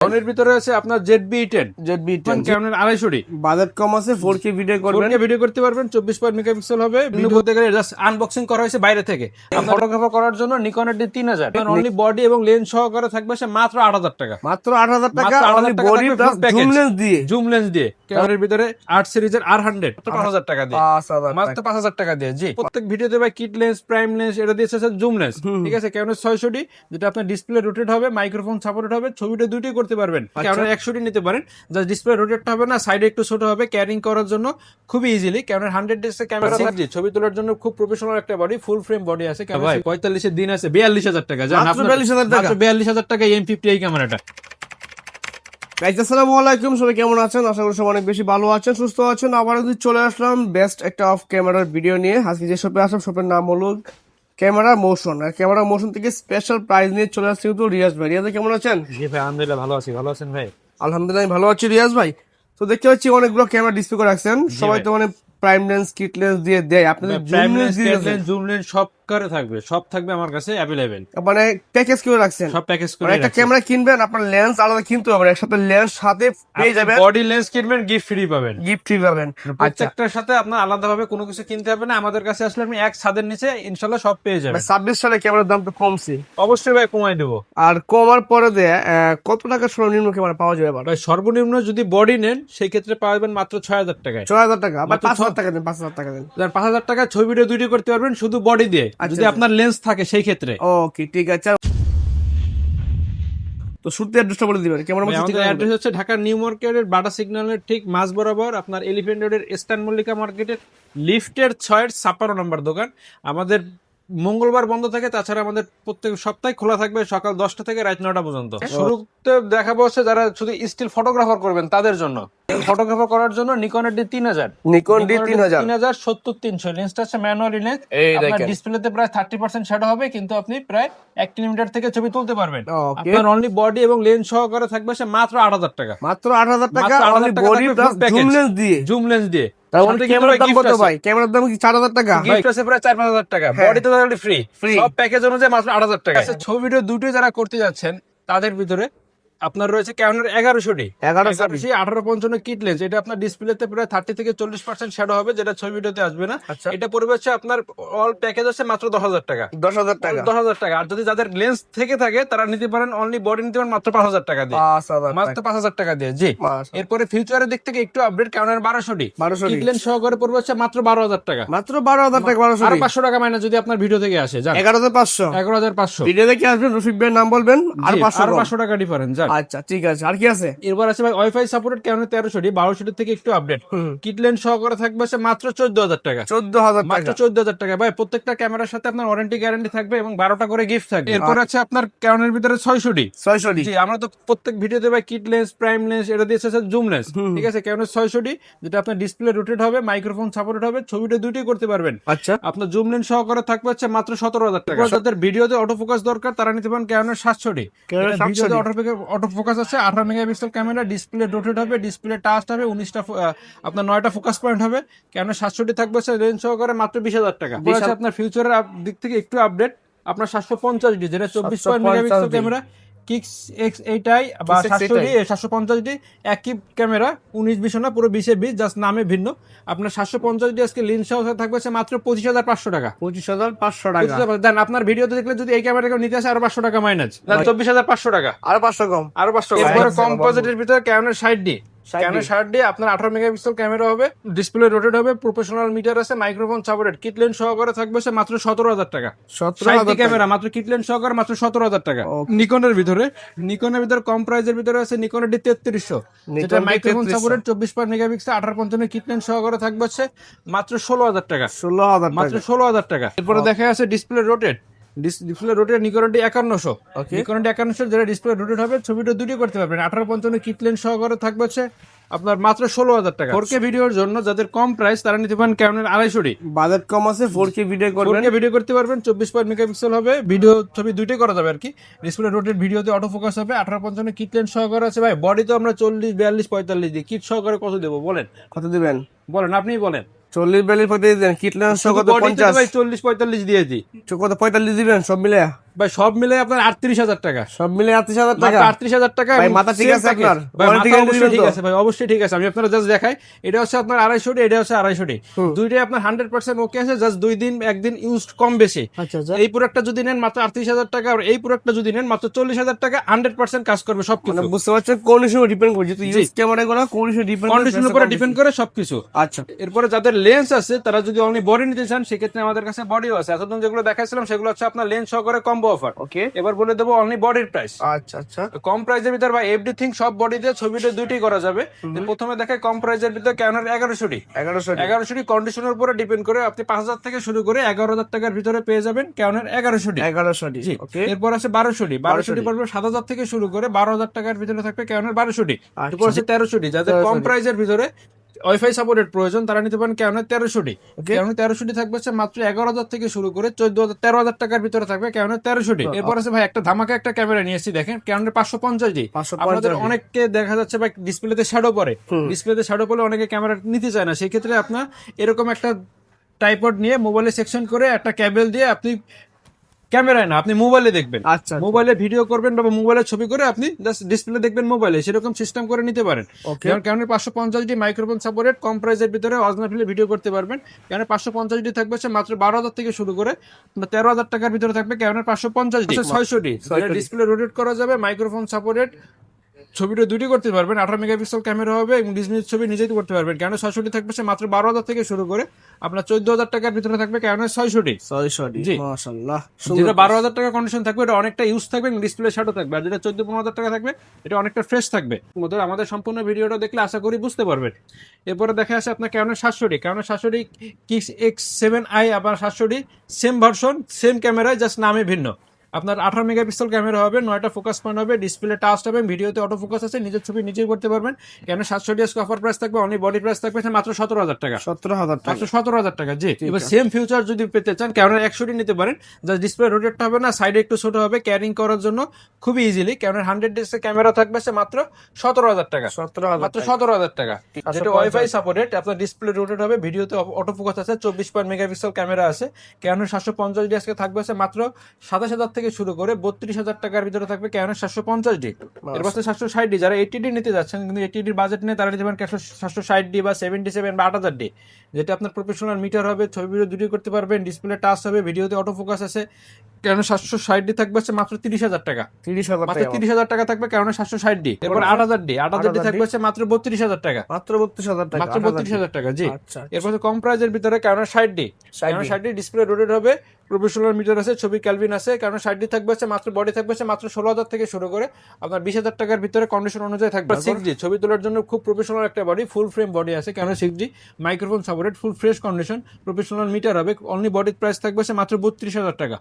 এর ভিতরে আছে আপনার ZB-10 ZB-10 ক্যামেরার 250 বাজেট কম আছে 4K ভিডিও করবেন 4K ভিডিও করতে পারবেন 24 মেগাপিক্সেল হবে ভিডিও বলতে গেলে জাস্ট আনবক্সিং করা হয়েছে বাইরে থেকে ফটোগ্রাফার করার জন্য নিকনের D3000 অনলি বডি এবং লেন্স সহকারে থাকবে সে মাত্র 8000 টাকা মাত্র 8000 টাকা মাত্র 8000 অনলি টাকা বডি থাকবে plus full package। Zoom lens দিয়ে জুম লেন্স দিয়ে ক্যামেরার ভিতরে 8 সিরিজের R100 মাত্র 5000 টাকা দিয়ে 5000 মাত্র 5000 টাকা দিয়ে জি প্রত্যেক ভিডিওতে ভাই কিট লেন্স প্রাইম লেন্স এটা দিয়েছে স্যার জুম লেন্স ঠিক আছে ক্যামেরা 600D যেটা আপনার ডিসপ্লে রোটেট হবে মাইক্রোফোন সাপোর্টেড হবে ছবিটা দুটোই করতে পারবেন ক্যামেরা 100D নিতে পারেন জাস্ট ডিসপ্লে রোটেটটা হবে না সাইডে একটু ছোট হবে ক্যারিং করার জন্য খুবই ইজিলি ক্যামেরা 100 এর ক্যামেরা 6G ছবি তোলার জন্য খুব প্রফেশনাল একটা বডি ফুল ফ্রেম বডি আছে ভাই 45 এর দিন আছে 42000 টাকা জান মাত্র 42000 টাকা মাত্র 42000 টাকা M50 এই ক্যামেরাটা গাইস আসসালামু আলাইকুম সবাই কেমন আছেন আশা করি সবাই অনেক বেশি ভালো আছেন সুস্থ আছেন আবার চলে আসলাম বেস্ট একটা অফ ক্যামেরার ভিডিও নিয়ে আজকে যে শপে আসলাম শপের নাম হলো ক্যামেরা মোশন আর ক্যামেরা মোশন থেকে স্পেশাল প্রাইজ নিয়ে চলে আসছে কিন্তু রিয়াজ ভাই রিয়াজ ভাই কেমন আছেন জি ভাই আলহামদুলিল্লাহ ভালো আছি ভালো আছেন ভাই আলহামদুলিল্লাহ আমি ভালো আছি রিয়াজ ভাই তো দেখতে পাচ্ছি অনেকগুলো ক্যামেরা ডিসপ্লে করে রাখছেন সবাই তো মানে প্রাইম লেন্স কিট লেন্স দিয়ে দেয় আপনাদের জুম লেন্স দিয়ে জুম লেন্স সব করে থাকবে সব থাকবে আমার কাছে अवेलेबल মানে প্যাকেজ করে রাখছেন সব প্যাকেজ করে মানে একটা ক্যামেরা কিনবেন আপনার লেন্স আলাদা কিনতে হবে না, একসাথে লেন্স সাথে পেয়ে যাবেন বডি লেন্স কিনবেন গিফট ফ্রি পাবেন গিফট ফ্রি পাবেন আচ্ছা প্রত্যেকটার সাথে আপনার আলাদাভাবে কোনো কিছু কিনতে হবে না আমাদের কাছে আসলে আপনি এক ছাদের নিচে ইনশাআল্লাহ সব পেয়ে যাবেন 26 সালে ক্যামেরার দাম তো কমছে অবশ্যই ভাই কমাই দেবো আর কমার পরে দেয় কত টাকা সর্বনিম্ন ক্যামেরা পাওয়া যাবে এবার ভাই সর্বনিম্ন যদি বডি নেন সেই ক্ষেত্রে পাবেন মাত্র 6000 টাকায় 6000 টাকা বা মাত্র 5000 টাকা দেন 5000 টাকা দেন 5000 টাকা ছবি ভিডিও দুইটি করতে পারবেন শুধু বডি দিয়ে যদি আপনার লেন্স থাকে সেই ক্ষেত্রে ওকে ঠিক আছে তো শুরুতে অ্যাড্রেসটা বলে দিবেন ক্যামেরা ভাই, মধ্যে আমাদের অ্যাড্রেস হচ্ছে ঢাকার নিউ মার্কেটের বাটা সিগন্যালের ঠিক মাঝ বরাবর আপনার এলিফ্যান্ট রোডের ইস্টার্ন মল্লিকা মার্কেটের লিফটের 6 নম্বর দোকান আমাদের মঙ্গলবার বন্ধ থাকে তাছাড়া আমাদের প্রত্যেক সপ্তাহে খোলা থাকবে সকাল 10টা থেকে রাত 9টা পর্যন্ত শুরুতে দেখাবো হচ্ছে যারা শুধু স্টিল ফটোগ্রাফার করবেন তাদের জন্য ফটোগ্রাফার করার জন্য নিকনের D3000 নিকন D3000 70-300 লেন্সটা হচ্ছে ম্যানুয়ালি লেন্স এই আপনার দেখেন ডিসপ্লেতে প্রায় 30% শ্যাডো হবে কিন্তু আপনি প্রায় 1 কিলোমিটার থেকে ছবি তুলতে পারবেন ওকে আপনার অনলি বডি এবং লেন্স সহকারে থাকবে সে মাত্র 8000 টাকা মাত্র 8000 টাকা মাত্র 8000 অনলি টাকা বডি থাকবে plus full package। Zoom lens দিয়ে জুম লেন্স দিয়ে তার মানে ক্যামেরার দাম কত ভাই ক্যামেরার দাম কি 4000 টাকা গিফট আছে প্রায় 4-5000 টাকা বডিতে তাহলে ফ্রি Free। সব প্যাকেজ অনুযায়ী মাত্র 8000 টাকা আচ্ছা ছবি ভিডিও দুটোই যারা করতে যাচ্ছেন তাদের ভিতরে আপনার রয়েছে ক্যানোনের 1100D 1855 কিট লেন্স এটা আপনার ডিসপ্লেতে প্রায় 30 থেকে 40% শ্যাডো হবে যেটা ছবি ভিডিওতে আসবে না আচ্ছা। এটা পড়বে হচ্ছে আপনার অল প্যাকেজ আছে মাত্র 10000 টাকা 10000 টাকা 10000 টাকা আর যদি যাদের লেন্স থেকে থাকে তারা নিতে পারেন অনলি বডি নিতে পারেন মাত্র 5000 টাকা দিয়ে 5000 মাত্র 5000 টাকা দিয়ে জি মাশাআল্লাহ। এরপরে ফিউচারের দিক থেকে একটু update ক্যানোনের 1200D 1200D kit lens সহকারে পড়বে হচ্ছে মাত্র 12000 টাকা মাত্র 12000 টাকা 1200 আর 500 টাকা মাইনাস যদি আপনার ভিডিও থেকে আসে জান 11500 11500 ভিডিও দেখে আসবেন রফিক ভাইয়ের নাম বলবেন আর 500 আর 500 টাকা ডিফারেন্স জান আচ্ছা ঠিক আছে আর কি আছে এরপর আছে ভাই wifi supported camera 1300D 1200D থেকে একটু আপডেট কিট লেন্স সহকারে থাকবে সে মাত্র 14000 টাকা 14000 মাত্র টাকা 14000 টাকা ভাই প্রত্যেকটা ক্যামেরার সাথে আপনার ওয়ারেন্টি গ্যারান্টি থাকবে এবং 12টা করে গিফট থাকবে এরপর আছে আপনার ক্যানোনের ভিতরে 600D 600D জি আমরা তো প্রত্যেক ভিডিওতে ভাই কিট লেন্স প্রাইম লেন্স এটা দিয়েছে স্যার জুম লেন্স ঠিক আছে ক্যানোনের 600D যেটা আপনার ডিসপ্লে রোটেট হবে মাইক্রোফোন সাপোর্টেড হবে ছবিটা দুটোই করতে পারবেন আচ্ছা আপনার জুম লেন্স সহকারে থাকবে হচ্ছে মাত্র 17000 টাকা যাদের ভিডিওতে অটো ফোকাস দরকার তারা নিতে পারেন ক্যানোনের 700D Canon এটা ভিডিওতে অটো ফোকাস আছে 18 মেগাপিক্সেল ক্যামেরা ডিসপ্লে রোটেট হবে ডিসপ্লে টাচ হবে 19টা আপনার 9টা ফোকাস পয়েন্ট হবে ক্যানোনের 700D থাকবে হচ্ছে লেন্স সহকারে মাত্র 20000 টাকা আছে আপনার ফিউচারের দিক থেকে একটু আপডেট আপনার 750D যেটা 24 মেগাপিক্সেল ক্যামেরা কিক্স এক্স এইটাই বা 750D একই ক্যামেরা 19-20 না পুরো 20-20 জাস্ট নামে ভিন্ন আপনার 750D আজকে লেন্স সহ থাকবে হচ্ছে মাত্র 25500 টাকা 25500 টাকা দেন আপনার ভিডিওতে দেখলে যদি এই ক্যামেরা নিতে আসে আরো 500 টাকা মাইনাস 24500 টাকা আর 500 কম আরো 500 টাকা এরপরে কম্পোজিটের ভিতরে ক্যানোনের 60D ক্যানোনের 60D আপনার 18 মেগাপিক্সেল ক্যামেরা হবে ডিসপ্লে রোটেট হবে প্রফেশনাল মিটার আছে মাইক্রোফোন সাপোর্টেড কিট লেন্স সহকারে থাকবে সে মাত্র 17000 টাকা 17000 ক্যামেরা মাত্র কিট লেন্স সহকারে মাত্র 17000 টাকা নিকনের ভিতরে কম প্রাইজের ভিতরে আছে নিকনের D3300 যেটা microphone supported 24 megapixel 1855 kit lens সহকারে থাকবে হচ্ছে মাত্র 16000 টাকা 16000 মাত্র টাকা 16000 টাকা এরপরে দেখা আছে display rotate display rotate Nikon D5100 Nikon D5100 যেটা ডিসপ্লে রোটেট হবে ছবিটা দুটি করতে পারবেন 1855 কিট লেন্স সহকারে থাকবে হচ্ছে আপনার মাত্র 16000 টাকা 4K ভিডিওর জন্য যাদের কম প্রাইস তারা নিতে পারেন ক্যানোনের 250D বাজেট কম আছে 4K ভিডিও করবেন 4K ভিডিও করতে পারবেন 24 মেগাপিক্সেল হবে ভিডিও ছবি দুইটাই করা যাবে আর কি ডিসপ্লে রোটেট ভিডিওতে অটো ফোকাস হবে 1855 কিট লেন্স সহকারে আছে ভাই বডি তো আমরা 40 42 45 দিই কিট সহকারে কত দেব বলেন কত দিবেন বলেন আপনিই বলেন 40 42 পর্যন্ত দেন কিট লেন্স কত 50 ভাই 40 45 দিয়ে দিই কত 45 দিবেন সব মিলে ভাই সব মিলে আপনার 38,000 টাকা, সব মিলে 38,000 টাকা। 38,000 টাকা। ভাই এবং মাথা ঠিক same আছে package। আপনার? ভাই Warranty মাথা guarantee অবশ্যই দিবেন ঠিক তো? আছে ভাই, অবশ্যই ঠিক আছে। আমি আপনারা জাস্ট দেখাই, এটা হচ্ছে আপনার 250, এটা হচ্ছে 250, দুইটাই আপনার 100% ওকে আছে। জাস্ট 2 দিন 1 দিন ইউজ কম বেশি। আচ্ছা আচ্ছা। এই প্রোডাক্টটা যদি নেন মাত্র 38,000 টাকা, আর এই প্রোডাক্টটা যদি নেন মাত্র 40,000 টাকা, 100% কাজ করবে মানে সবকিছু। বুঝতে পারছেন কন্ডিশন ডিপেন্ড করে, যেহেতু ইউজ ক্যামেরা গুলো কন্ডিশন ডিপেন্ড কন্ডিশনের উপরে ডিপেন্ড করে সবকিছু। আচ্ছা এরপরে যাদের লেন্স আছে তারা যদি অনলি বডি নিতে চান, সেক্ষেত্রে আমাদের কাছে বডিও আছে। এতদিন যেগুলো দেখাইছিলাম সেগুলো হচ্ছে আপনার লেন্স সহকারে কম্বো অফার। ওকে। এবার বলে দেবো অনলি বডির প্রাইস। আচ্ছা আচ্ছা। কম প্রাইসের ভিতর বা এভরিথিং সব বডি দিয়ে ছবিটা দুইটাই করা যাবে। প্রথমে দেখাই কম প্রাইসের ভিতর ক্যানোন 1100 1100 কন্ডিশনের উপরে ডিপেন্ড করে আপনি 5,000 থেকে শুরু করে 11,000 টাকার ভিতরে পেয়ে যাবেন ক্যানোন 1100। 1100 জি। ওকে। এরপর আছে 1200 পড়বে 7,000 থেকে শুরু করে 12,000 টাকার ভিতরে থাকবে ক্যানোন 1200। এরপর আছে 1300, যাদের কম প্রাইসের ভিতরে ওয়াইফাই সাপোর্টেড প্রয়োজন তারা নিতে পারেন ক্যানোন 1300। ক্যানোন 1300 থাকবে হচ্ছে মাত্র 11,000 থেকে শুরু করে 14,000 13,000 টাকার ভিতরে থাকবে ক্যানোন 1300। এরপর আছে ভাই একটা ধামাকা একটা ক্যামেরা নিয়ে এসেছি, দেখেন ক্যানোনের 550D। আপনাদের অনেককে দেখা যাচ্ছে ভাই ডিসপ্লেতে শ্যাডো পড়ে, ডিসপ্লেতে শ্যাডো পড়লে অনেকে ক্যামেরা নিতে চায় না, সেই ক্ষেত্রে আপনার এরকম একটা ট্রাইপড নিয়ে মোবাইলে সেকশন করে একটা ক্যাবেল দিয়ে আপনি ক্যামেরায় না আপনি মোবাইলে দেখবেন, আচ্ছা মোবাইলে ভিডিও করবেন বা মোবাইলে ছবি করে আপনি জাস্ট ডিসপ্লে দেখবেন মোবাইলে, সেরকম সিস্টেম করে নিতে পারেন। যেমন ক্যানোনের 550D মাইক্রোফোন সাপোর্টেড, কম প্রাইসের ভিতরে অরিজিনাল ভিডিও করতে পারবেন। ক্যানোনের 550D থাকবে হচ্ছে মাত্র 12,000 থেকে শুরু করে 13,000 টাকার ভিতরে থাকবে ক্যানোনের 550D। 600D ডিসপ্লে রোটেট করা যাবে, মাইক্রোফোন সাপোর্টেড, ছবিটা দুটি করতে পারবেন, 18 মেগাপিক্সেল ক্যামেরা হবে এবং ডিজনির ছবি নিজেই করতে পারবেন। ক্যানোন 600D থাকবে সে মাত্র 12,000 থেকে শুরু করে আপনার 14,000 টাকার ভিতরে থাকবে ক্যানোন 600D। জি মাশাআল্লাহ। যেটা 12,000 টাকা কন্ডিশন থাকবে এটা অনেকটা ইউজ থাকবে এবং ডিসপ্লে শ্যাডো থাকবে, আর যেটা 14-15,000 টাকা থাকবে এটা অনেকটা ফ্রেশ থাকবে। আমাদের সম্পূর্ণ ভিডিওটা দেখলে আশা করি বুঝতে পারবেন। এরপরে দেখা আসে আপনার Canon 700D, Canon 700D kicks X7i, আবার 700D সেম ভার্সন সেম ক্যামেরায়, জাস্ট নামে ভিন্ন। আপনার 18 মেগাপিক্সেল ক্যামেরা হবে, 9টা ফোকাস পয়েন্ট হবে, ডিসপ্লে টাচ হবে, ভিডিওতে অটো ফোকাস আছে, নিজের ছবি নিজেই করতে পারবেন। কেন 700D অফার প্রাইস থাকবে, অনলি বডি প্রাইস থাকবে মাত্র 17,000 টাকা। 17,000 টাকা, মাত্র 17,000 টাকা। জি। এবার সেম ফিউচার যদি পেতে চান কেন 100D নিতে পারেন, জাস্ট ডিসপ্লে রোটেটটা হবে না, সাইডে একটু ছোট হবে, ক্যারিং করার জন্য খুবই ইজিলি। কেন 100D ক্যামেরা থাকবে সে মাত্র 17,000 টাকা। 17,000 মাত্র 17,000 টাকা, যেটা ওয়াইফাই সাপোর্টেড, আপনার ডিসপ্লে রোটেট হবে, ভিডিওতে অটো ফোকাস আছে, 24 মেগাপিক্সেল ক্যামেরা আছে। কেন 750D আজকে থাকবে মাত্র 27,000 থেকে শুরু করে 32,000 টাকার ভিতরে থাকবে ক্যানোন 750D। এর পাশে 760D, যারা 80D নিতে যাচ্ছেন কিন্তু 80D বাজেট নেই তারা নিতে পারেন 760D বা 77 বা 8,000D, যেটা আপনার প্রফেশনাল মিটার হবে, ছবি ভিডিও দুটোই করতে পারবেন, ডিসপ্লে টাচ হবে, ভিডিওতে অটো ফোকাস আছে। ক্যানোন 760D থাকবে মাত্র 30,000 টাকা। 30,000 মাত্র 30,000 টাকা থাকবে ক্যানোন 760D। এরপর 8,000D থাকবে মাত্র 32,000 টাকা। মাত্র 32,000 টাকা, মাত্র 32,000 টাকা। জি। আচ্ছা। এরপর কম প্রাইজের ভিতরে Canon 60D, Canon 60D display rotate হবে, প্রফেশনাল মিটার আছে, ছবি ক্যালভিন আছে। কারণ 60D থাকবে মাত্র, বডি থাকবে মাত্র 16,000 থেকে শুরু করে আপনার 20,000 টাকার ভিতরে কন্ডিশন অনুযায়ী থাকবে। 6D ছবি তোলার জন্য খুব প্রফেশনাল একটা বডি, ফুল ফ্রেম বডি আছে। কারণ 6D microphone supported, full fresh condition, professional metre হবে। অনলি বডির প্রাইস থাকবে মাত্র 32,000 টাকা।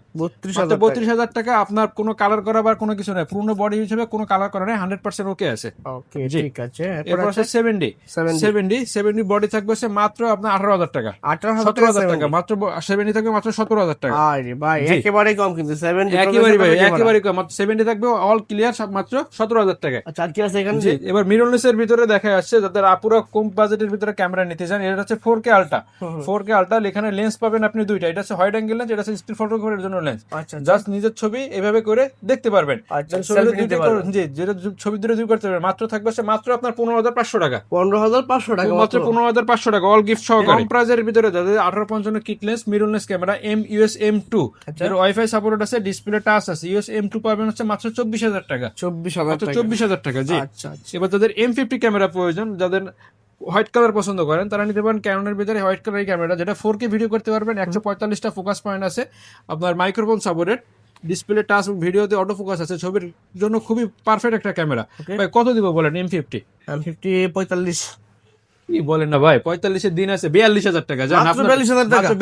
32,000 টাকা। আপনার কোনো কালার করা বা কোনো কিছু নাই, পুরো বডি হিসেবে কোনো কালার করা নাই, 100% ওকে আছে। ওকে, ঠিক আছে। এরপর আছে 7D বডি থাকবে মাত্র আপনার 18,000 টাকা। 17,000 টাকা মাত্র। 7D থাকবে মাত্র 17,000 টাকা। আরে ভাই একেবারে কম, কিন্তু 7D একেবারে কম, মাত্র 7D থাকবে অল ক্লিয়ার মাত্র 17,000 টাকা। আচ্ছা, আর কি আছে এখানে? এবার মিররলেস এর ভিতরে দেখা যাচ্ছে যাদের আপুরা কম বাজেটের ভিতরে ক্যামেরা নিতে চান, এটা হচ্ছে 4K আলট্রা। 4K আলট্রা, এখানে লেন্স পাবেন আপনি দুইটা, এটা হচ্ছে হোয়াইট অ্যাঙ্গেল লেন্স, এটা হচ্ছে স্টিল ফটোগ্রাফির জন্য লেন্স। জাস্ট নিজের ছবি এভাবে করে দেখতে পারবেন। জি, যেটা ছবি দূরে দুই করতে পারবেন। মাত্র থাকবে মাত্র আপনার 15,500 টাকা। 15,500 টাকা, মাত্র 15,500 টাকা, অল গিফট সহকারে। কম প্রাইজের ভিতরে যাদের 1855 kit lens mirrorless camera US M2, এর ওয়াইফাই সাপোর্ট আছে, ডিসপ্লে টাচ আছে, US M2 পাবেন হচ্ছে মাত্র 24,000 টাকা। 24,000 টাকা। জি। এবার যাদের M50 ক্যামেরা প্রয়োজন, যাদের হোয়াইট কালার পছন্দ করেন, তারা নিতে পারেন ক্যানোনের ভিতরে হোয়াইট কালার ক্যামেরা, যেটা 4K ভিডিও করতে পারবেন, 145টা ফোকাস পয়েন্ট আছে, আপনার মাইক্রোফোন সাপোর্টেড, ডিসপ্লে টাচ, ভিডিওতে অটো ফোকাস আছে, ছবির জন্য খুবই পারফেক্ট একটা ক্যামেরা। ভাই কত দিব বলেন? M50 45 কি বলেন না ভাই, 45 দিন আছে 42,000 টাকা। মাত্র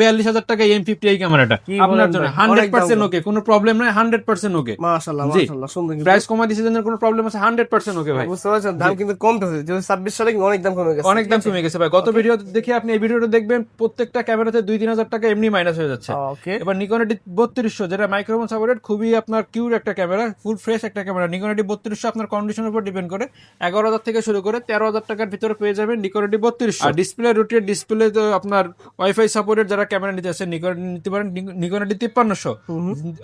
42,000 টাকা M50 এই ক্যামেরাটা আপনার জন্য 100% ওকে, কোনো প্রবলেম নাই, 100% ওকে। মাশাআল্লাহ মাশাআল্লাহ, সুন্দর। প্রাইস কমা দিয়েছে জন্য কোনো প্রবলেম আছে, 100% ওকে ভাই। বুঝতে পারছেন, দাম কিন্তু কম হয়েছে, 2026 সালে অনেক দাম কমে গেছে, অনেক দাম কমে গেছে ভাই। গত ভিডিও দেখে আপনি এই ভিডিওটা দেখবেন, প্রত্যেকটা ক্যামেরাতে 2-3 টাকা এমনি মাইনাস হয়ে যাচ্ছে। এবার নিকন D3200, যেটা মাইক্রোফোন সাপোর্টেড, খুবই আপনার কিউট একটা ক্যামেরা, ফুল ফ্রেশ একটা ক্যামেরা। নিকন D3200 আপনার কন্ডিশনের উপর ডিপেন্ড করে 11,000 থেকে শুরু করে 13,000 টাকার ভিতরে পেয়ে যাবেন নিকন 3200। আর ডিসপ্লে রোটেট ডিসপ্লে তো আপনার ওয়াইফাই সাপোর্টেড যারা ক্যামেরা নিতে আসেন নিকন নিতে পারেন, নিকন ডি 5300।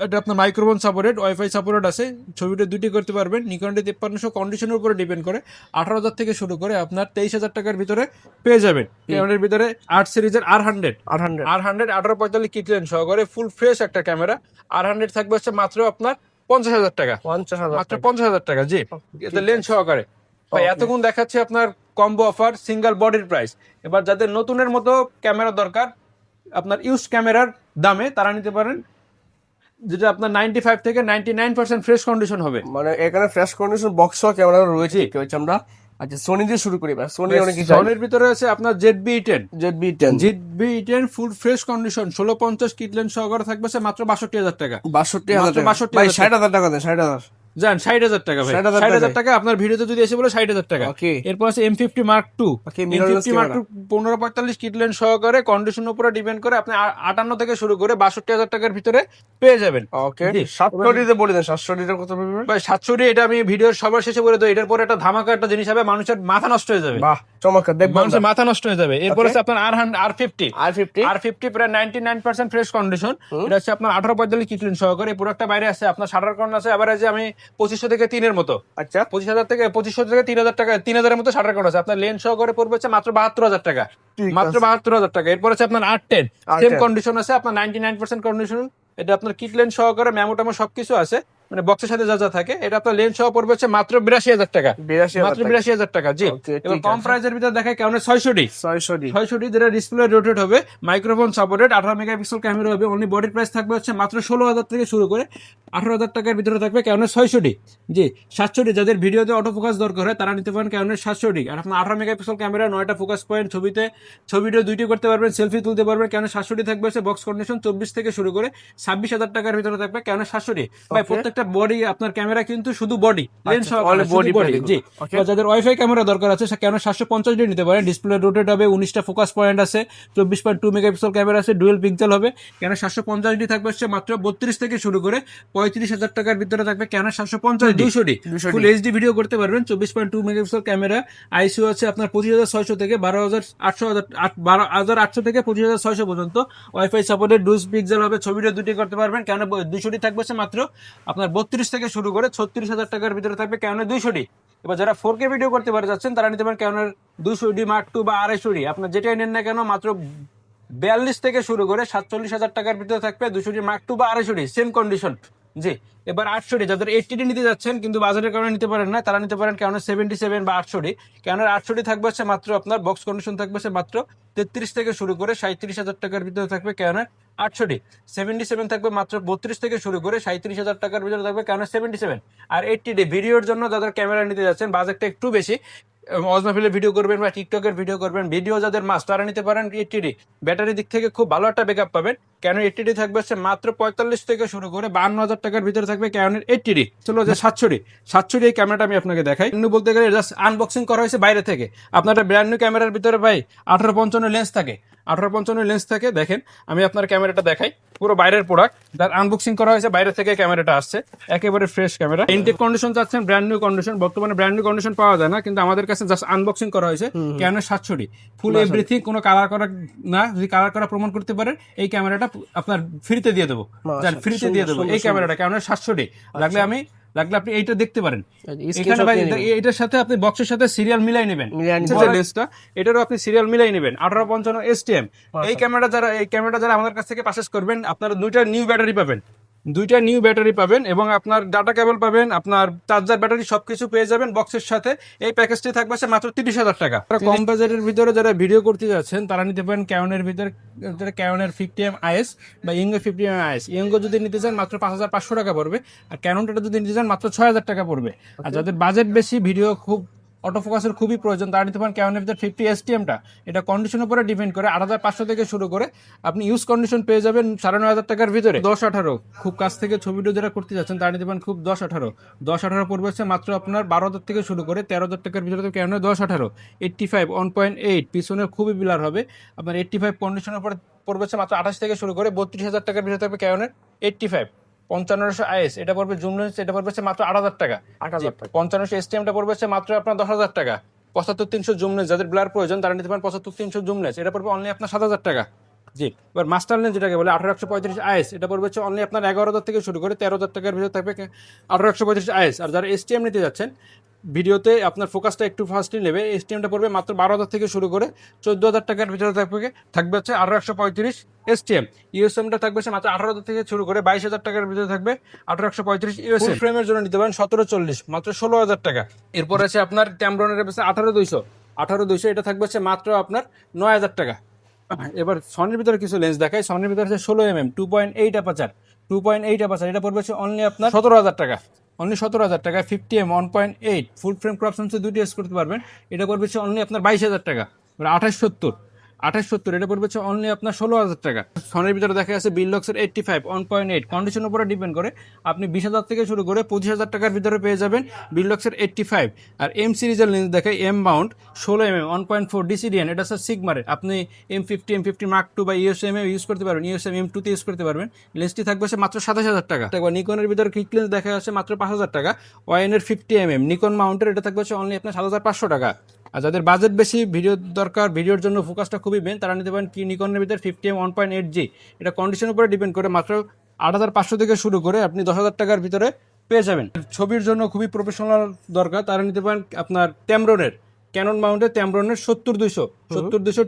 এটা আপনার মাইক্রোফোন সাপোর্টেড, ওয়াইফাই সাপোর্টেড আছে, ছবিটা দুটি করতে পারবেন। নিকন ডি 5300 কন্ডিশনের উপরে ডিপেন্ড করে 18,000 থেকে শুরু করে আপনার 23,000 টাকার ভিতরে পেয়ে যাবেন। ক্যামেরার ভিতরে 8 সিরিজের R100 1845 কিট লেন্স সহকারে ফুল ফ্রেশ একটা ক্যামেরা। R100 থাকবে হচ্ছে মাত্র আপনার 50,000 টাকা, 50,000 মাত্র 50,000 টাকা। জি, এটা লেন্স সহকারে। ভাই এতক্ষণ দেখাচ্ছে আপনার কম্বো অফার সিঙ্গেল বডির প্রাইস। এবার যাদের নতুনের মতো ক্যামেরা দরকার আপনার ইউজ ক্যামেরার দামে, তারা নিতে পারেন যেটা আপনার 95 থেকে 99% ফ্রেশ কন্ডিশন হবে। মানে এখানে ফ্রেশ কন্ডিশন বক্স ক্যামেরা রয়েছে কি হচ্ছে আমরা। আচ্ছা সোনি দিয়ে শুরু করি ভাই। সোনি অনেক কিছু, সনির ভিতরে আছে আপনার ZB-10 ZB-10 full fresh condition 1650 kit lens সহকারে থাকবে সে মাত্র 62,000 টাকা। 62,000 টাকা। 62,000 ভাই 60,000 টাকা দেন, 60,000 জান 60,000 টাকা ভাই, 60,000 টাকা আপনার ভিডিওতে যদি এসে বলে 60,000 টাকা। ওকে। এরপর আছে M50 Mark II। M50 Mark II 1545 kit lens সহকারে কন্ডিশনের উপরে ডিপেন্ড করে আপনি 58 থেকে শুরু করে 62,000 টাকার ভিতরে পেয়ে যাবেন। ওকে 700 বলে দেন, 700 কত পাবেন ভাই? 700 এটা আমি ভিডিওর সবার শেষে বলে দেব। এটার পরে একটা ধামাকা একটা জিনিস হবে, মানুষের মাথা নষ্ট হয়ে যাবে। বাহ চমৎকার, দেখবেন মানুষের মাথা নষ্ট হয়ে যাবে। এরপর আছে আপনার R50 R50 প্রায় 99% ফ্রেশ কন্ডিশন। এটা হচ্ছে আপনার 1845 কিট লেন্স সহকারে। পুরো একটা বাইরে আছে আপনার শাটার কর্ন আছে, আবার আছে আমি 2500 থেকে 3 এর মতো। আচ্ছা 2500 থেকে 3,000 টাকা, 3,000 এর মতো শাটার কর্ন আছে। আপনার লেন্স সহকারে পড়বে হচ্ছে মাত্র 72,000 টাকা, মাত্র 72,000 টাকা। এরপর আছে আপনার R10 সেম কন্ডিশন আছে আপনার 99% কন্ডিশন। এটা আপনার কিট লেন্স সহকারে মেমো টেমো সবকিছু আছে, মানে বক্সের সাথে যা যা থাকে। এটা আপনার লেন্স সহ পড়বে হচ্ছে মাত্র 82,000 টাকা, মাত্র 82,000 টাকা। জি, এবার কম প্রাইসের ভিতরে দেখায় কেমন 600 যেটা ডিসপ্লে রোটেট হবে, মাইক্রোফোন সাপোর্টেড, 18 মেগাপিক্সেল ক্যামেরা হবে। অনলি বডির প্রাইস থাকবে হচ্ছে মাত্র 16,000 থেকে শুরু করে 18,000 টাকার ভিতরে থাকবে কেমন 600। জি 700 যাদের ভিডিওতে অটো ফোকাস দরকার হয় তারা নিতে পারেন কেমন 700। আর আপনার 18 মেগাপিক্সেল ক্যামেরা, 9টা ফোকাস পয়েন্ট, ছবিতে দুইটি করতে পারবেন, সেলফি তুলতে পারবেন। কেমন 700 থাকবে হচ্ছে বক্স কন্ডিশন 24 থেকে শুরু করে 26,000 টাকার ভিতরে থাকবে কেমন 700। ভাই প্রত্যেকটা বডি আপনার ক্যামেরা কিন্তু শুধু বডি লেন্স বডি। জি, যাদের ওয়াইফাই ক্যামেরা দরকার আছে সে কেন 750 নিতে পারেন। ডিসপ্লে রোটেট হবে, 19টা ফোকাস পয়েন্ট আছে, 24.2 মেগাপিক্সেল ক্যামেরা আছে, ডুয়েল পিক্সেল হবে। কেন 750 থাকবে হচ্ছে মাত্র 32 থেকে শুরু করে 35,000 টাকার ভিতরে থাকবে কেন 750। 200 ফুল এইচডি ভিডিও করতে পারবেন, 24.2 মেগাপিক্সেল ক্যামেরা। আইসিও আছে আপনার 25,600 থেকে 12,800 থেকে 25,600 পর্যন্ত। ওয়াইফাই সাপোর্টেড, ডুয়েল পিক্সেল হবে, ছবিটা দুটি করতে পারবেন। কেন 200 থাকবে হচ্ছে মাত্র আপনার 32 থেকে শুরু করে 36,000 টাকার ভিতরে থাকবে কেন 200। এবার যারা 4K ভিডিও করতে পারে যাচ্ছেন তারা নিতে পারেন কেন 200 Mark II বা 250। আপনার যেটাই নেন না কেন মাত্র 42 থেকে শুরু করে 47,000 টাকার ভিতরে থাকবে 200 Mark II বা 250 সেম কন্ডিশন। জি, এবার 800 যাদের 80 নিতে যাচ্ছেন কিন্তু বাজারের কারণে নিতে পারেন না, তারা নিতে পারেন কেন 77 বা 800। কেন 800 থাকবে হচ্ছে মাত্র আপনার বক্স কন্ডিশন থাকবে হচ্ছে মাত্র 33 থেকে শুরু করে 37,000 টাকার ভিতরে থাকবে কেন 800। 77 থাকবে মাত্র 32 থেকে শুরু করে 37,000 টাকার ভিতরে থাকবে কেন 77। আর 80 ভিডিওর জন্য যাদের ক্যামেরা নিতে যাচ্ছেন বাজেটটা একটু বেশি, অজনাফিলের ভিডিও করবেন বা টিকটকের ভিডিও করবেন, ভিডিও যাদের মাস্ট তারা নিতে পারেন 80। ব্যাটারি দিক থেকে খুব ভালো একটা ব্যাকআপ পাবেন। ক্যানন 80 থাকবে হচ্ছে মাত্র 45 থেকে শুরু করে 52,000 টাকার ভিতরে থাকবে ক্যাননের 80। চলো যে 700 এই ক্যামেরাটা আমি আপনাকে দেখাই। বলতে গেলে জাস্ট আনবক্সিং করা হয়েছে বাইরে থেকে। আপনার ব্র্যান্ড নিউ ক্যামেরার ভিতরে ভাই 1855 লেন্স থাকে, 1855 লেন্স থাকে। দেখেন আমি আপনার ক্যামেরাটা দেখাই, পুরো বাইরের প্রোডাক্ট, যার আনবক্সিং করা হয়েছে বাইরে থেকে ক্যামেরাটা আসছে, একেবারে ফ্রেশ ক্যামেরা। ইনটেক কন্ডিশন চাচ্ছেন ব্র্যান্ড নিউ কন্ডিশন, বর্তমানে ব্র্যান্ড নিউ কন্ডিশন পাওয়া যায় না, কিন্তু আমাদের কাছে জাস্ট আনবক্সিং করা হয়েছে ক্যানন 700 ফুল এভরিথিং, কোনো কালার করা না। যদি কালার করা প্রমাণ করতে পারেন এই ক্যামেরাটা আপনার ফ্রিতে দিয়ে দেবো, ফ্রিতে দিয়ে দেবো এই ক্যামেরাটা ক্যানন 700। লাগলে আপনি এইটা দেখতে পারেন। এখানে ভাই এটার সাথে আপনি বক্সের সাথে সিরিয়াল মিলাই নেবেন, লেন্সটা এটারও আপনি সিরিয়াল মিলাই নেবেন। 1855 STM এই ক্যামেরাটা যারা আমাদের কাছ থেকে পারচেজ করবেন আপনারা দুইটা নিউ ব্যাটারি পাবেন এবং আপনার ডাটা কেবল পাবেন, আপনার চার্জার ব্যাটারি সবকিছু পেয়ে যাবেন বক্সের সাথে। এই প্যাকেজটি থাকবে মাত্র 30,000 টাকা। কম বাজেটের ভিতরে যারা ভিডিও করতে যাচ্ছেন তারা নিতে পারেন ক্যাননের ভিতরে ক্যাননের 50mm IS বা ইয়ঙ্গো 50mm IS। ইয়ঙ্গো যদি নিতে চান মাত্র 5,500 টাকা পড়বে, আর ক্যাননটা যদি নিতে চান মাত্র 6,000 টাকা পড়বে। আর যাদের বাজেট বেশি, ভিডিও খুব অটোফোকাসের খুবই প্রয়োজন, তারা নিতে পারেন ক্যানন ভিতর 50 STMটা। এটা কন্ডিশনের উপরে ডিপেন্ড করে, 8,500 থেকে শুরু করে আপনি ইউজ কন্ডিশন পেয়ে যাবেন 9,500 টাকার ভিতরে। 10-18 খুব কাছ থেকে ছবিটা যারা করতে যাচ্ছেন তারা নিতে পারেন খুব 10-18 পড়বে হচ্ছে মাত্র আপনার 12,000 থেকে শুরু করে 13,000 টাকার ভিতরে। ক্যানন 10-18 85 1.8 পিছনে খুবই বিলার হবে আপনার 85 কন্ডিশনের উপরে পড়বে হচ্ছে মাত্র 28 থেকে শুরু করে 32,000 টাকার ভিতরে থাকবে ক্যাননের 85 5500 IS। এটা পড়বে জুম লেন্স, এটা পড়বে মাত্র 8,000 টাকা। 5500 STMটা পড়বে মাত্র আপনার 10,000 টাকা। 75-300 জুমলেস, যাদের ব্লার প্রয়োজন তারা নিতে পারেন 75-300 জুমলেস, এটা পড়বে অনলি আপনার 7,000 টাকা। জি, এবার মাস্টার লেন্স যেটাকে বলে 1835 আইএস, এটা পড়বে হচ্ছে অনলি আপনার 11,000 থেকে শুরু করে 13,000 টাকার ভিতরে থাকবে 1835 আইএস। আর যারা এসটিএম নিতে যাচ্ছেন, ভিডিওতে আপনার ফোকাসটা একটু ফাস্টলি নেবে, এসটিএমটা পড়বে মাত্র 12,000 থেকে শুরু করে 14,000 টাকার ভিতরে থাকবে হচ্ছে 1835 এসটিএম। ইউএসএমটা থাকবে সে মাত্র 18,000 থেকে শুরু করে 22,000 টাকার ভিতরে থাকবে 1835 ইউএসএম। ফুল ফ্রেমের জন্য নিতে পারেন 1740, মাত্র 16,000 টাকা। এরপর আছে আপনার ট্যামরনের কাছে 18,200, এটা থাকবে হচ্ছে মাত্র আপনার 9,000 টাকা। এবার সনির ভিতরে কিছু লেন্স দেখাই। সনির ভিতরে আছে 16mm 2.8 অ্যাপারচার, 2.8 অ্যাপারচার, এটা পড়বে হচ্ছে অনলি আপনার 17,000 টাকা, অনলি 17,000 টাকা। 50mm 1.8 ফুল ফ্রেম ক্রপ সেন্সর দুটি ইউজ করতে পারবেন, এটা পড়বে হচ্ছে অনলি আপনার 22,000 টাকা। 2870, এটা পড়বে হচ্ছে অনলি আপনার 16,000 টাকা। সনির ভিতরে দেখা আছে বিলডক্সের 85 1.8, কন্ডিশনের উপরে ডিপেন্ড করে আপনি 20,000 থেকে শুরু করে 25,000 টাকার ভিতরে পেয়ে যাবেন বিলডক্সের 85। আর এম সিরিজের লেন্স দেখায় এম মাউন্ট 16mm 1.4 ডিসিডিএন, এটা হচ্ছে সিগমারের, আপনি M50 M50 Mark II বা ইউএসএম ইউজ করতে পারবেন, ইউএসএম M2 তে ইউজ করতে পারবেন। লেন্সটি থাকবে হচ্ছে মাত্র 27,000 টাকা। নিকনের ভিতরে কিক লেন্স দেখা যাচ্ছে মাত্র 5,000 টাকা, ওয়াইনের 50mm নিকন মাউন্টের, এটা থাকবে হচ্ছে অনলি আপনার 7,500 টাকা। আর যাদের বাজেট বেশি, ভিডিও দরকার, ভিডিওর জন্য ফোকাসটা খুবই মেন, তারা নিতে পারেন কি নিকনের ভিতরে 50mm 1.8G, এটা কন্ডিশনের উপরে ডিপেন্ড করে মাত্র 8,500 থেকে শুরু করে আপনি 10,000 টাকার ভিতরে পেয়ে যাবেন। ছবির জন্য খুবই প্রফেশনাল দরকার, তারা নিতে পারেন আপনার ট্যামরনের ক্যানন মাউন্টের ট্যামরনের 70-200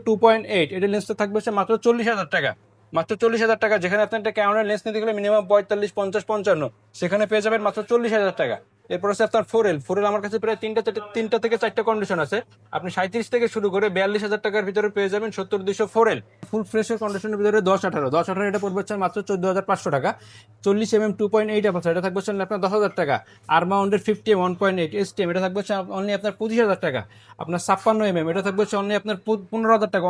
2.8, এটা লেন্সটা থাকবে হচ্ছে মাত্র 40,000 টাকা, মাত্র 40,000 টাকা। যেখানে আপনি একটা ক্যাননের লেন্স নিতে গেলে মিনিমাম 45, 50, 55, সেখানে পেয়ে যাবেন মাত্র 40,000 টাকা। এরপর আছে আপনার 4L আমার কাছে প্রায় তিনটা থেকে চারটা কন্ডিশন আছে, আপনি 37 থেকে শুরু করে 42,000 টাকার ভিতরে পেয়ে যাবেন 70-200 4L ফুল ফ্রেশের কন্ডিশনের ভিতরে। 10-18, এটা পড়বে হচ্ছে মাত্র 14,500 টাকা। 40mm 2.8 অ্যাপারচার, এটা থাকবে হচ্ছে আপনার 10,000 টাকা। আর মাউন্টের 50mm 1.8 এসটিএম, এটা থাকবে হচ্ছে অনলি আপনার 25,000 টাকা। আপনার 56mm, এটা থাকবে হচ্ছে অনলি আপনার 15,000 টাকা,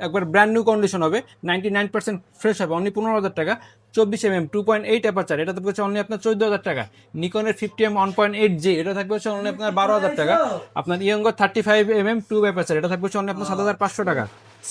একবার ব্র্যান্ড নিউ কন্ডিশন হবে, 99% ফ্রেশ হবে, অনলি 15,000 টাকা। 24mm 2.8 অ্যাপারচার, এটা থাকবে হচ্ছে অনলি আপনার 14,000 টাকা। নিকনের 50mm 1.8G, এটা থাকবে হচ্ছে অনলি আপনার 12,000 টাকা। আপনার ইয়ঙ্গর 35mm 2 অ্যাপারচার, এটা থাকবে হচ্ছে অনলি আপনার 7,500 টাকা।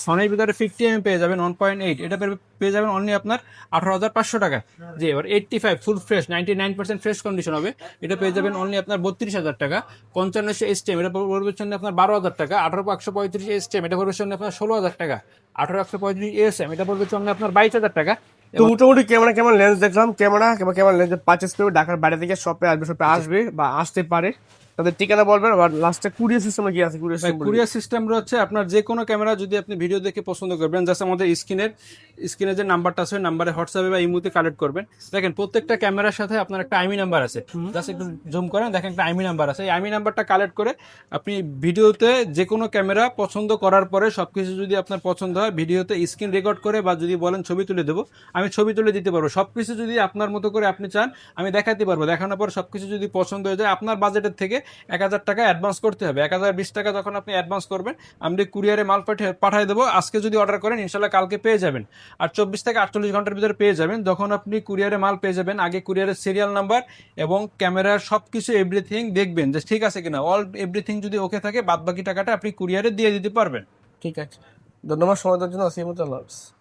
সনির ভিতরে 50mm পেয়ে যাবেন 1.8, এটা পেয়ে যাবেন অনলি আপনার 18,500 টাকা। জি, এবার 85 ফুল ফ্রেশ 99% ফ্রেশ কন্ডিশন হবে, এটা পেয়ে যাবেন অনলি আপনার 32,000 টাকা। 5500 এসটিএম, এটা পড়বে হচ্ছে আপনার 12,000 টাকা। 18,135 এসটিএম, এটা পড়বে হচ্ছে আপনার 16,000 টাকা। 18,135 এসএম, এটা পড়বে হচ্ছে আপনার 22,000 টাকা। তো মোটামুটি কেমন লেন্স দেখলাম, কেমন লেন্স পারচেস করবে, ঢাকার বাইরে থেকে শপে আসবে বা আসতে পারে, তাদের ঠিকানা বলবেন। আর লাস্টে কুরিয়ার সিস্টেমে কি আছে? কুরিয়ার সিস্টেম হচ্ছে আপনার যে কোনো ক্যামেরা যদি আপনি ভিডিও দেখে পছন্দ করবেন, জাস্ট আমাদের স্ক্রিনে যে নাম্বারটা আছে, নাম্বারে হোয়াটসঅ্যাপে বা ইমোতে কালেক্ট করবেন। দেখেন প্রত্যেকটা ক্যামেরার সাথে আপনার একটা আইমি নাম্বার আছে, জাস্ট একটু জুম করেন, দেখেন একটা আইমি নাম্বার আছে। এই আইমি নাম্বারটা কালেক্ট করে আপনি ভিডিওতে যে কোনো ক্যামেরা পছন্দ করার পরে সবকিছু যদি আপনার পছন্দ হয়, ভিডিওতে স্ক্রিন রেকর্ড করে বা যদি বলেন ছবি তুলে দেবো, আমি ছবি তুলে দিতে পারবো। সবকিছু যদি আপনার মতো করে আপনি চান, আমি দেখাতে পারবো। দেখানোর পর সবকিছু যদি পছন্দ হয়ে যায়, আপনার বাজেটের থেকে 1,000 টাকা অ্যাডভান্স করতে হবে। 1,020 টাকা যখন আপনি অ্যাডভান্স করবেন, আমি কুরিয়ারে মাল পাঠিয়ে দেবো। আজকে যদি অর্ডার করেন, ইনশাল্লাহ কালকে পেয়ে যাবেন। আর 24 থেকে 48 ঘন্টার ভিতরে পেয়ে যাবেন। যখন আপনি কুরিয়ারে মাল পেয়ে যাবেন, আগে কুরিয়ারের সিরিয়াল নাম্বার এবং ক্যামেরার সবকিছু এভরিথিং দেখবেন যে ঠিক আছে কিনা। এভরিথিং যদি ওকে থাকে, বাদ বাকি টাকাটা আপনি কুরিয়ারে দিয়ে দিতে পারবেন। ঠিক আছে, ধন্যবাদ সময় দেওয়ার জন্য। আসসালামু আলাইকুম।